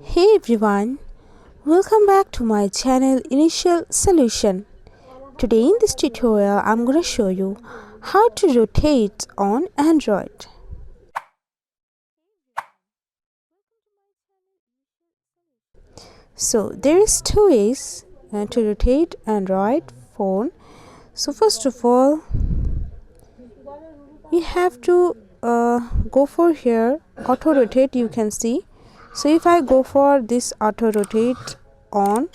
Hey everyone, welcome back to my channel Initial Solution. Today in this tutorial I'm going to show you how to rotate on Android. So there is two ways to rotate Android phone. So first of all we have to go for here auto rotate, you can see. So if I go for this auto rotate on,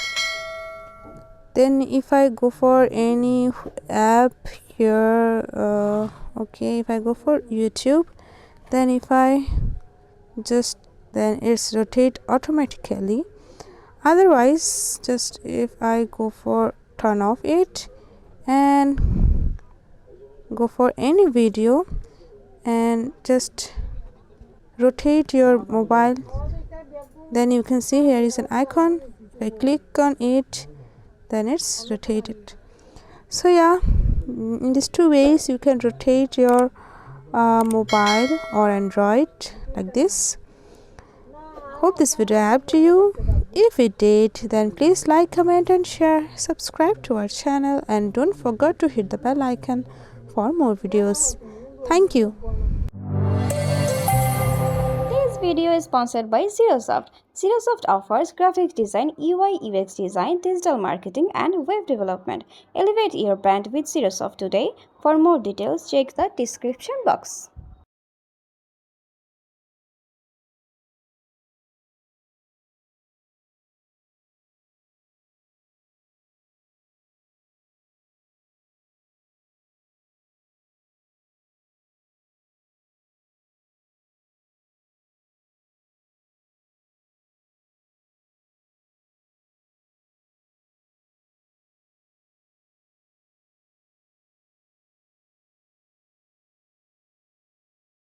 then if I go for any app here, okay, if I go for YouTube, then if I just, then it's rotate automatically. Otherwise, just if I go for turn off it and go for any video and just rotate your mobile, then you can see here is an icon. If I click on it, then it's rotated. So yeah, in these two ways you can rotate your mobile or Android like this. Hope this video helped you. If it did, then please like, comment and share. Subscribe to our channel and don't forget to hit the bell icon for more videos. Thank you. This video is sponsored by Zerosoft. Zerosoft offers graphic design, UI UX design, digital marketing, and web development. Elevate your brand with Zerosoft today. For more details, check the description box.